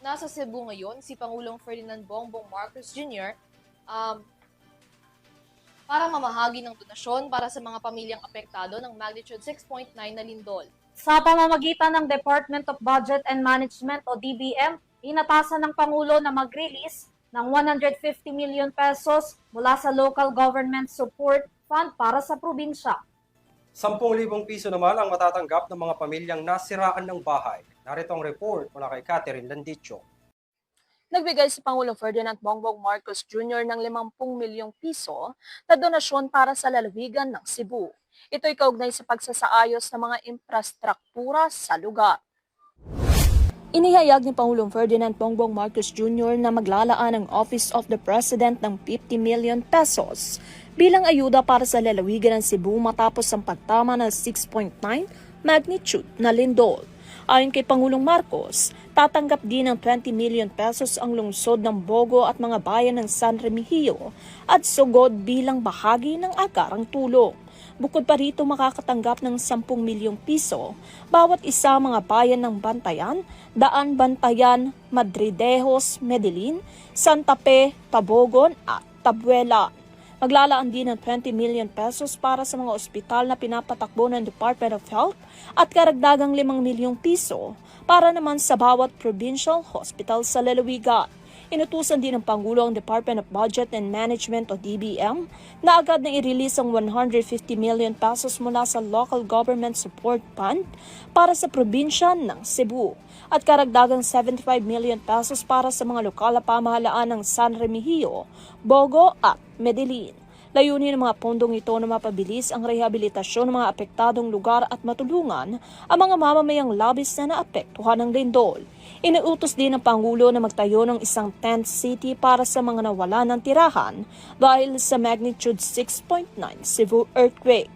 nasa Cebu ngayon si Pangulong Ferdinand Bongbong Marcos Jr. Para mamahagi ng donasyon para sa mga pamilyang apektado ng magnitude 6.9 na lindol. Sa pamamagitan ng Department of Budget and Management o DBM, inatasan ng Pangulo na mag-release ng 150 million pesos mula sa Local Government Support Fund para sa probinsya. 10,000 piso naman ang matatanggap ng mga pamilyang nasiraan ng bahay. Narito ang report mula kay Catherine Landicho. Nagbigay si Pangulong Ferdinand Bongbong Marcos Jr. ng 50 milyong piso na donasyon para sa lalawigan ng Cebu. Ito'y kaugnay sa pagsasaayos ng mga infrastruktura sa lugar. Inihayag ni Pangulong Ferdinand Bongbong Marcos Jr. na maglalaan ang Office of the President ng 50 million pesos bilang ayuda para sa lalawigan ng Cebu matapos ang pagtama ng 6.9 magnitude na lindol. Ayon kay Pangulong Marcos, tatanggap din ng 20 million pesos ang lungsod ng Bogo at mga bayan ng San Remigio at Sogod bilang bahagi ng agarang tulong. Bukod pa rito makakatanggap ng 10 milyong piso bawat isa mga bayan ng Bantayan, Daan Bantayan, Madridejos, Medellin, Santa Fe, Tabogon at Tabuela. Maglalaan din ng 20 million pesos para sa mga ospital na pinapatakbo ng Department of Health at karagdagang 5 milyong piso para naman sa bawat provincial hospital sa lalawigan. Inutusan din ng Pangulo ang Department of Budget and Management o DBM na agad na i-release ang 150 million pesos mula sa Local Government Support Fund para sa probinsya ng Cebu at karagdagang 75 million pesos para sa mga lokal na pamahalaan ng San Remigio, Bogo at Medellin. Layunin ng mga pondong ito na mapabilis ang rehabilitasyon ng mga apektadong lugar at matulungan ang mga mamamayang labis na naapektuhan ng lindol. Inuutos din ng Pangulo na magtayo ng isang tent city para sa mga nawala ng tirahan dahil sa magnitude 6.9 Cebu earthquake.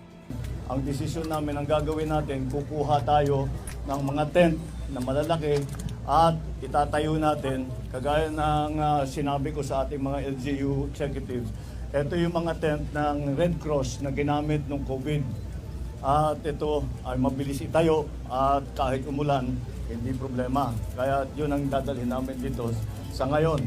Ang desisyon namin, ang gagawin natin, kukuha tayo ng mga tent na malalaki at itatayo natin, kagaya ng sinabi ko sa ating mga LGU executives. Ito yung mga tent ng Red Cross na ginamit nung COVID. At ito ay mabilis itayo at kahit umulan, hindi problema. Kaya yun ang dadalhin namin dito sa ngayon.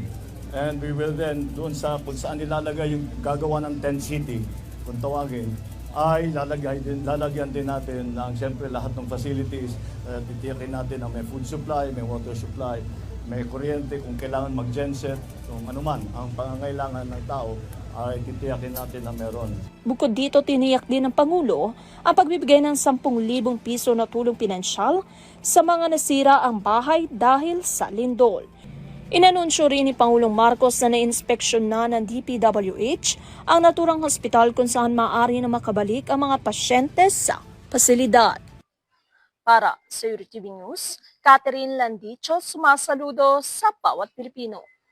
And we will then, doon sa kung saan nilalagay yung gagawa ng tent city, kung tawagin, ay lalagyan din natin ng siyempre lahat ng facilities. Titiyakin natin na may food supply, may water supply, may kuryente kung kailangan mag-genset, kung anuman ang pangangailangan ng tao, ay titiyakin natin na meron. Bukod dito, tiniyak din ng Pangulo ang pagbibigay ng 10,000 piso na tulong pinansyal sa mga nasira ang bahay dahil sa lindol. Inanunsyo rin ni Pangulong Marcos na na-inspeksyon na ng DPWH ang naturang hospital kung saan maaari na makabalik ang mga pasyente sa pasilidad. Para sa EuroTV News, Catherine Landicho, sumasaludo sa bawat Pilipino.